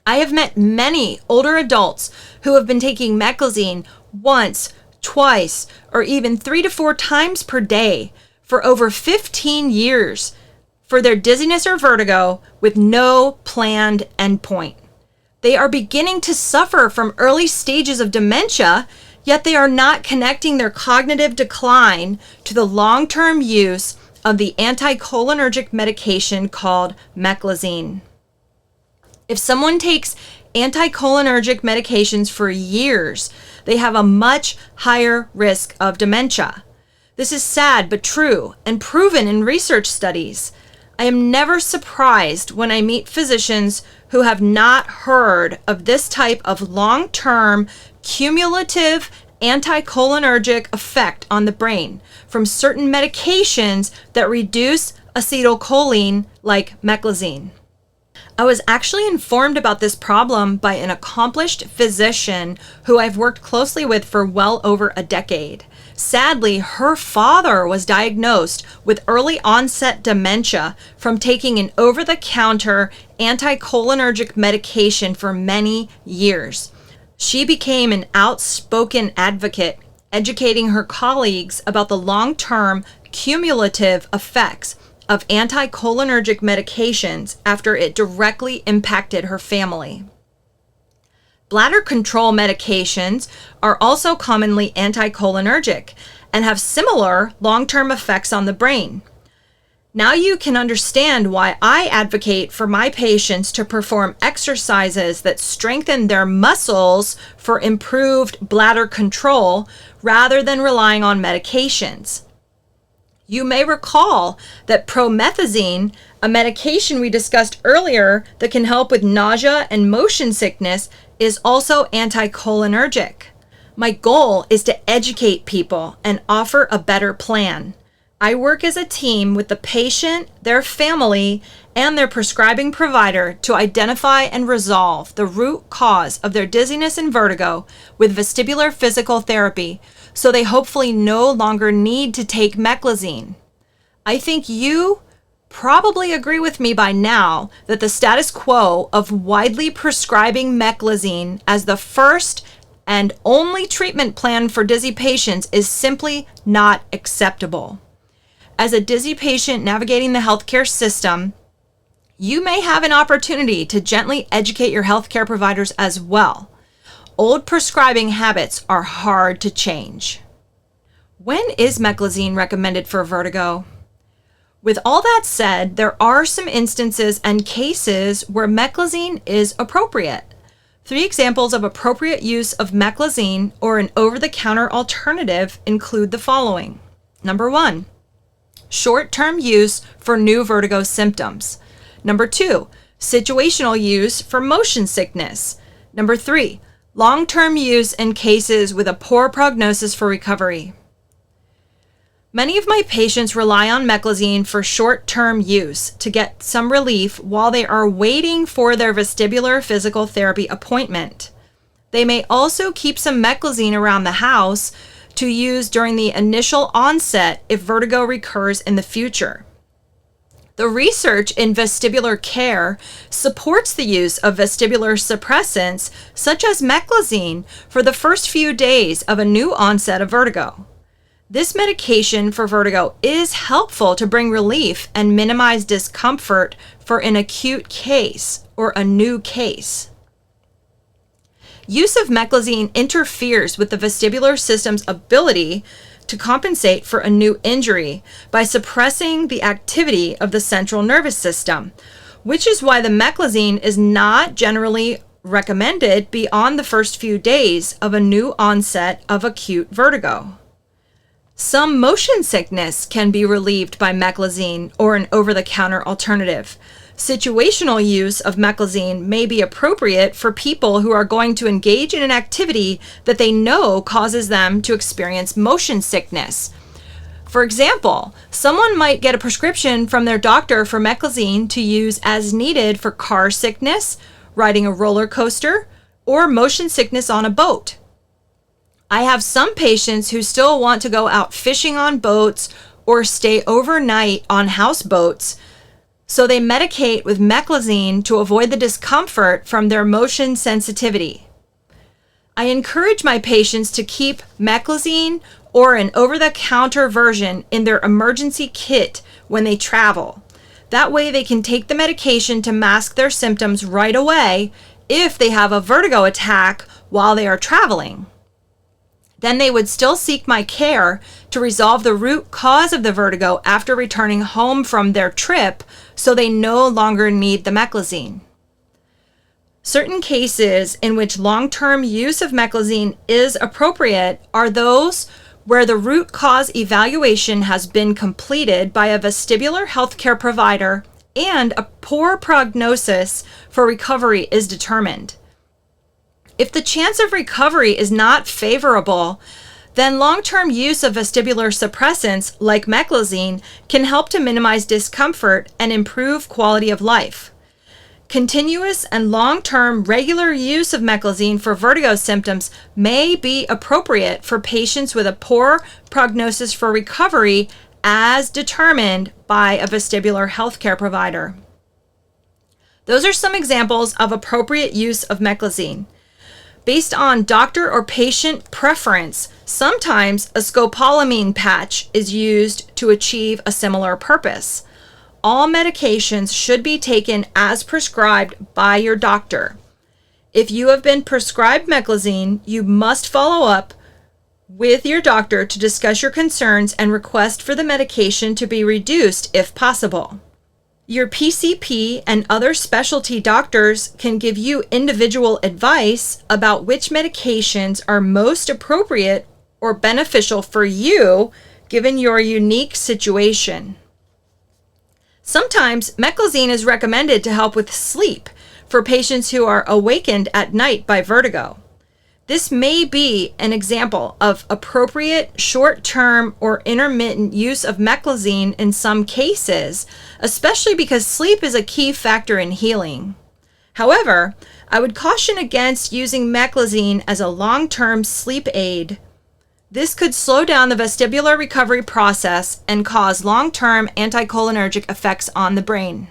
Speaker 1: I have met many older adults who have been taking meclizine once, twice, or even 3 to 4 times per day for over 15 years for their dizziness or vertigo with no planned endpoint. They are beginning to suffer from early stages of dementia, yet they are not connecting their cognitive decline to the long-term use of the anticholinergic medication called meclizine. If someone takes anticholinergic medications for years, they have a much higher risk of dementia. This is sad but true and proven in research studies. I am never surprised when I meet physicians who have not heard of this type of long-term cumulative anticholinergic effect on the brain from certain medications that reduce acetylcholine like meclizine. I was actually informed about this problem by an accomplished physician who I've worked closely with for well over a decade. Sadly, her father was diagnosed with early onset dementia from taking an over-the-counter anticholinergic medication for many years. She became an outspoken advocate, educating her colleagues about the long-term cumulative effects of anticholinergic medications after it directly impacted her family. Bladder control medications are also commonly anticholinergic and have similar long-term effects on the brain. Now you can understand why I advocate for my patients to perform exercises that strengthen their muscles for improved bladder control rather than relying on medications. You may recall that promethazine, a medication we discussed earlier that can help with nausea and motion sickness, is also anticholinergic. My goal is to educate people and offer a better plan. I work as a team with the patient, their family, and their prescribing provider to identify and resolve the root cause of their dizziness and vertigo with vestibular physical therapy, so they hopefully no longer need to take meclizine. I think you probably agree with me by now that the status quo of widely prescribing meclizine as the first and only treatment plan for dizzy patients is simply not acceptable. As a dizzy patient navigating the healthcare system, you may have an opportunity to gently educate your healthcare providers as well. Old prescribing habits are hard to change. When is meclizine recommended for vertigo? With all that said, there are some instances and cases where meclizine is appropriate. 3 examples of appropriate use of meclizine or an over-the-counter alternative include the following. Number 1, short-term use for new vertigo symptoms. Number 2, situational use for motion sickness. Number 3, long-term use in cases with a poor prognosis for recovery. Many of my patients rely on meclizine for short-term use to get some relief while they are waiting for their vestibular physical therapy appointment. They may also keep some meclizine around the house to use during the initial onset if vertigo recurs in the future. The research in vestibular care supports the use of vestibular suppressants such as meclizine for the first few days of a new onset of vertigo. This medication for vertigo is helpful to bring relief and minimize discomfort for an acute case or a new case. Use of meclizine interferes with the vestibular system's ability to compensate for a new injury by suppressing the activity of the central nervous system, which is why the meclizine is not generally recommended beyond the first few days of a new onset of acute vertigo. Some motion sickness can be relieved by meclizine or an over-the-counter alternative. Situational use of meclizine may be appropriate for people who are going to engage in an activity that they know causes them to experience motion sickness. For example, someone might get a prescription from their doctor for meclizine to use as needed for car sickness, riding a roller coaster, or motion sickness on a boat. I have some patients who still want to go out fishing on boats or stay overnight on houseboats, so they medicate with meclizine to avoid the discomfort from their motion sensitivity. I encourage my patients to keep meclizine or an over-the-counter version in their emergency kit when they travel. That way they can take the medication to mask their symptoms right away if they have a vertigo attack while they are traveling. Then they would still seek my care to resolve the root cause of the vertigo after returning home from their trip, so they no longer need the meclizine. Certain cases in which long-term use of meclizine is appropriate are those where the root cause evaluation has been completed by a vestibular healthcare provider and a poor prognosis for recovery is determined. If the chance of recovery is not favorable, then long-term use of vestibular suppressants like meclizine can help to minimize discomfort and improve quality of life. Continuous and long-term regular use of meclizine for vertigo symptoms may be appropriate for patients with a poor prognosis for recovery as determined by a vestibular healthcare provider. Those are some examples of appropriate use of meclizine. Based on doctor or patient preference, sometimes a scopolamine patch is used to achieve a similar purpose. All medications should be taken as prescribed by your doctor. If you have been prescribed meclizine, you must follow up with your doctor to discuss your concerns and request for the medication to be reduced if possible. Your PCP and other specialty doctors can give you individual advice about which medications are most appropriate or beneficial for you given your unique situation. Sometimes meclizine is recommended to help with sleep for patients who are awakened at night by vertigo. This may be an example of appropriate short-term or intermittent use of meclizine in some cases, especially because sleep is a key factor in healing. However, I would caution against using meclizine as a long-term sleep aid. This could slow down the vestibular recovery process and cause long-term anticholinergic effects on the brain.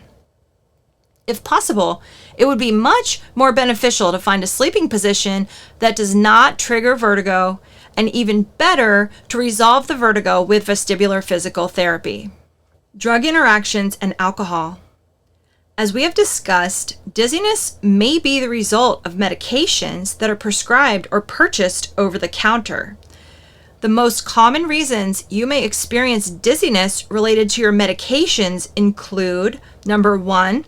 Speaker 1: If possible, it would be much more beneficial to find a sleeping position that does not trigger vertigo, and even better, to resolve the vertigo with vestibular physical therapy. Drug interactions and alcohol. As we have discussed, dizziness may be the result of medications that are prescribed or purchased over the counter. The most common reasons you may experience dizziness related to your medications include, number 1,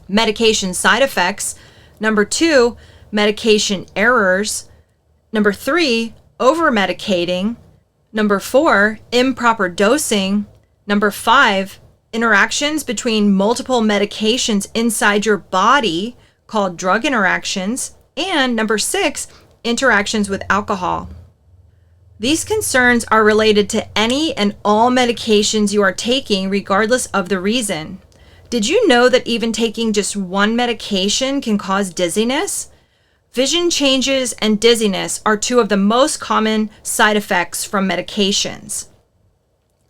Speaker 1: medication side effects, number 2, medication errors, number 3, over-medicating, number 4, improper dosing, number 5, interactions between multiple medications inside your body called drug interactions, and number 6, interactions with alcohol. These concerns are related to any and all medications you are taking regardless of the reason. Did you know that even taking just one medication can cause dizziness? Vision changes and dizziness are two of the most common side effects from medications.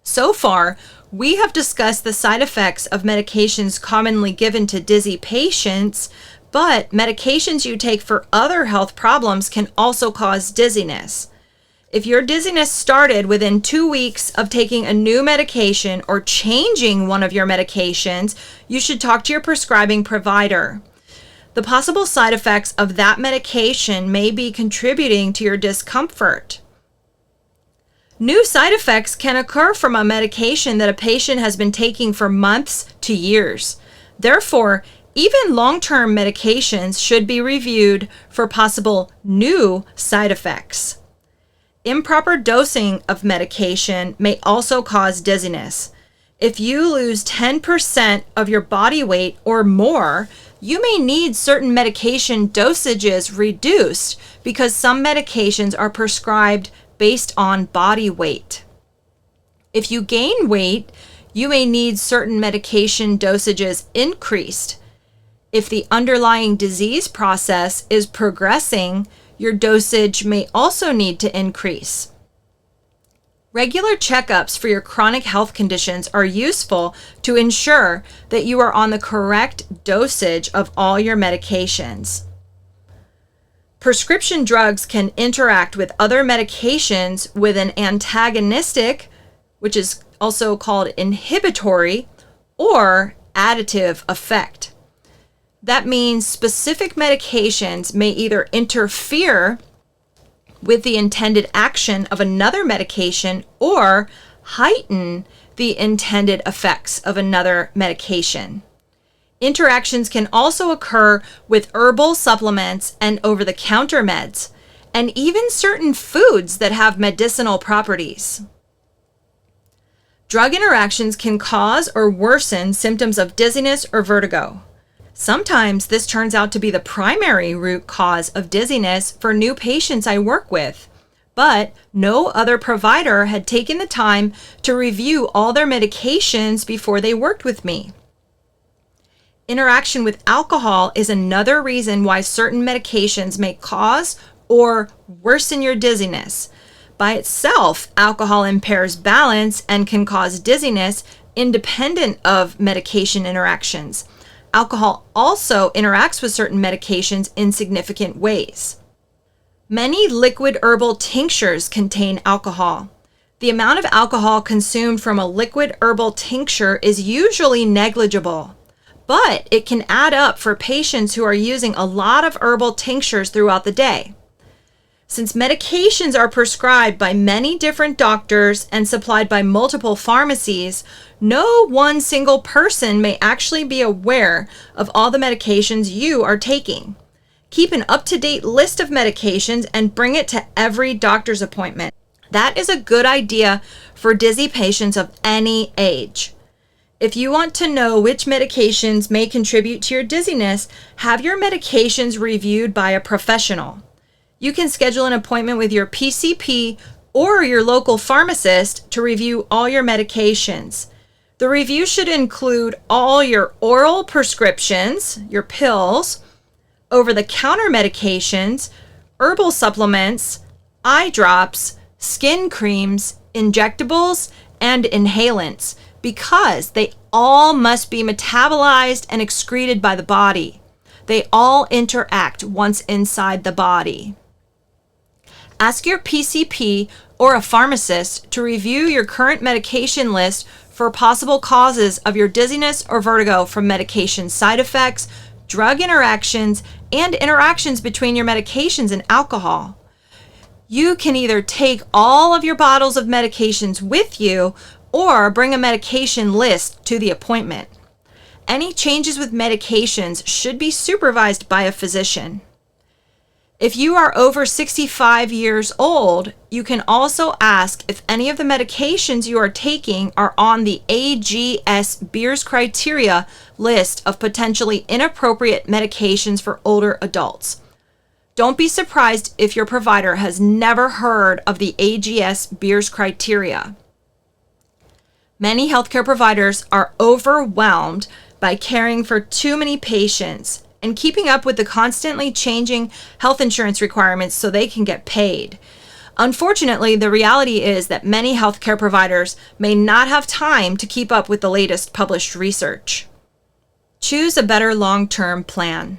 Speaker 1: So far, we have discussed the side effects of medications commonly given to dizzy patients, but medications you take for other health problems can also cause dizziness. If your dizziness started within 2 weeks of taking a new medication or changing one of your medications, you should talk to your prescribing provider. The possible side effects of that medication may be contributing to your discomfort. New side effects can occur from a medication that a patient has been taking for months to years. Therefore, even long-term medications should be reviewed for possible new side effects. Improper dosing of medication may also cause dizziness. If you lose 10% of your body weight or more, you may need certain medication dosages reduced because some medications are prescribed based on body weight. If you gain weight, you may need certain medication dosages increased. If the underlying disease process is progressing, your dosage may also need to increase. Regular checkups for your chronic health conditions are useful to ensure that you are on the correct dosage of all your medications. Prescription drugs can interact with other medications with an antagonistic, which is also called inhibitory, or additive effect. That means specific medications may either interfere with the intended action of another medication or heighten the intended effects of another medication. Interactions can also occur with herbal supplements and over-the-counter meds, and even certain foods that have medicinal properties. Drug interactions can cause or worsen symptoms of dizziness or vertigo. Sometimes this turns out to be the primary root cause of dizziness for new patients I work with, but no other provider had taken the time to review all their medications before they worked with me. Interaction with alcohol is another reason why certain medications may cause or worsen your dizziness. By itself, alcohol impairs balance and can cause dizziness independent of medication interactions. Alcohol also interacts with certain medications in significant ways. Many liquid herbal tinctures contain alcohol. The amount of alcohol consumed from a liquid herbal tincture is usually negligible, but it can add up for patients who are using a lot of herbal tinctures throughout the day. Since medications are prescribed by many different doctors and supplied by multiple pharmacies, no one single person may actually be aware of all the medications you are taking. Keep an up-to-date list of medications and bring it to every doctor's appointment. That is a good idea for dizzy patients of any age. If you want to know which medications may contribute to your dizziness, have your medications reviewed by a professional. You can schedule an appointment with your PCP or your local pharmacist to review all your medications. The review should include all your oral prescriptions, your pills, over-the-counter medications, herbal supplements, eye drops, skin creams, injectables, and inhalants, because they all must be metabolized and excreted by the body. They all interact once inside the body. Ask your PCP or a pharmacist to review your current medication list for possible causes of your dizziness or vertigo from medication side effects, drug interactions, and interactions between your medications and alcohol. You can either take all of your bottles of medications with you or bring a medication list to the appointment. Any changes with medications should be supervised by a physician. If you are over 65 years old, you can also ask if any of the medications you are taking are on the AGS Beers criteria list of potentially inappropriate medications for older adults. Don't be surprised if your provider has never heard of the AGS Beers criteria. Many healthcare providers are overwhelmed by caring for too many patients and keeping up with the constantly changing health insurance requirements so they can get paid. Unfortunately, the reality is that many healthcare providers may not have time to keep up with the latest published research. Choose a better long-term plan.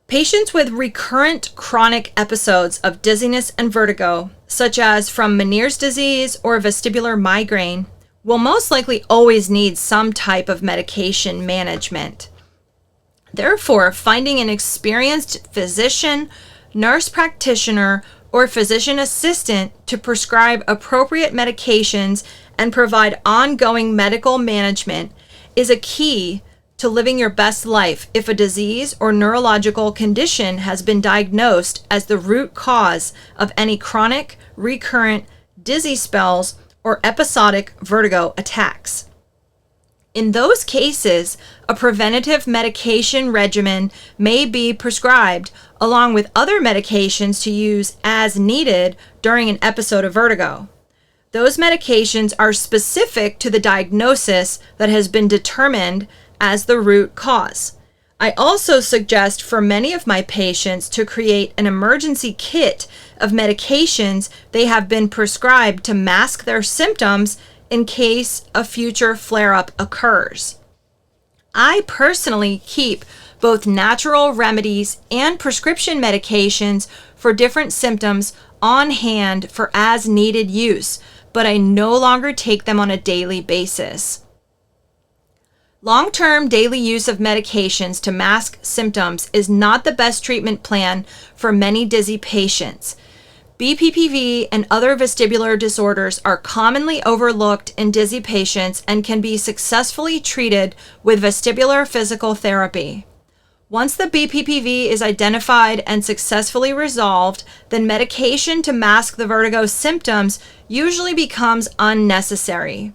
Speaker 1: Patients with recurrent chronic episodes of dizziness and vertigo, such as from Meniere's disease or vestibular migraine, will most likely always need some type of medication management. Therefore, finding an experienced physician, nurse practitioner, or physician assistant to prescribe appropriate medications and provide ongoing medical management is a key to living your best life if a disease or neurological condition has been diagnosed as the root cause of any chronic, recurrent, dizzy spells or episodic vertigo attacks. In those cases, a preventative medication regimen may be prescribed along with other medications to use as needed during an episode of vertigo. Those medications are specific to the diagnosis that has been determined as the root cause. I also suggest for many of my patients to create an emergency kit of medications they have been prescribed to mask their symptoms in case a future flare-up occurs. I personally keep both natural remedies and prescription medications for different symptoms on hand for as needed use, but I no longer take them on a daily basis. Long-term daily use of medications to mask symptoms is not the best treatment plan for many dizzy patients. BPPV and other vestibular disorders are commonly overlooked in dizzy patients and can be successfully treated with vestibular physical therapy. Once the BPPV is identified and successfully resolved, then medication to mask the vertigo symptoms usually becomes unnecessary.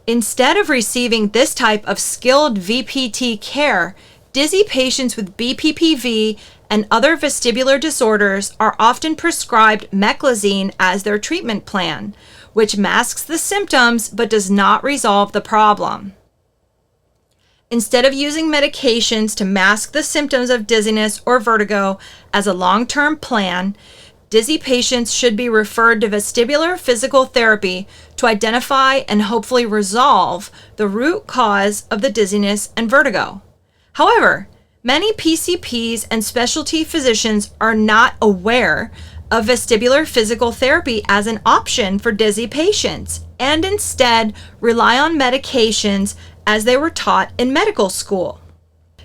Speaker 1: Instead of receiving this type of skilled VPT care, dizzy patients with BPPV and other vestibular disorders are often prescribed meclizine as their treatment plan, which masks the symptoms but does not resolve the problem. Instead of using medications to mask the symptoms of dizziness or vertigo as a long-term plan, dizzy patients should be referred to vestibular physical therapy to identify and hopefully resolve the root cause of the dizziness and vertigo. However, many PCPs and specialty physicians are not aware of vestibular physical therapy as an option for dizzy patients and instead rely on medications as they were taught in medical school.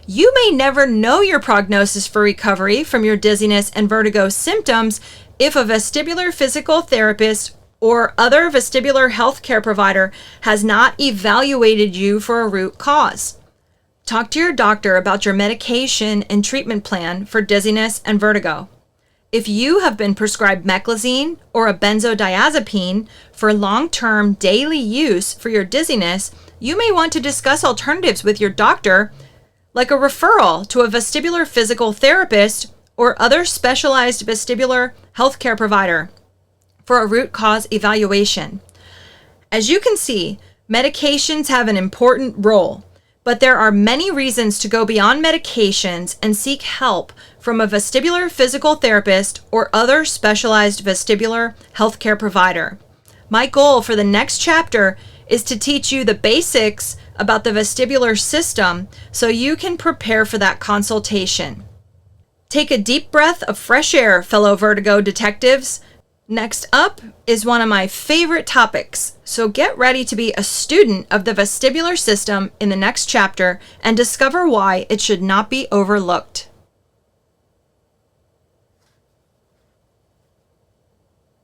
Speaker 1: You may never know your prognosis for recovery from your dizziness and vertigo symptoms if a vestibular physical therapist or other vestibular healthcare provider has not evaluated you for a root cause. Talk to your doctor about your medication and treatment plan for dizziness and vertigo. If you have been prescribed meclizine or a benzodiazepine for long-term daily use for your dizziness, you may want to discuss alternatives with your doctor, like a referral to a vestibular physical therapist or other specialized vestibular healthcare provider for a root cause evaluation. As you can see, medications have an important role, but there are many reasons to go beyond medications and seek help from a vestibular physical therapist or other specialized vestibular healthcare provider. My goal for the next chapter is to teach you the basics about the vestibular system so you can prepare for that consultation. Take a deep breath of fresh air, fellow vertigo detectives. Next up is one of my favorite topics, so get ready to be a student of the vestibular system in the next chapter and discover why it should not be overlooked.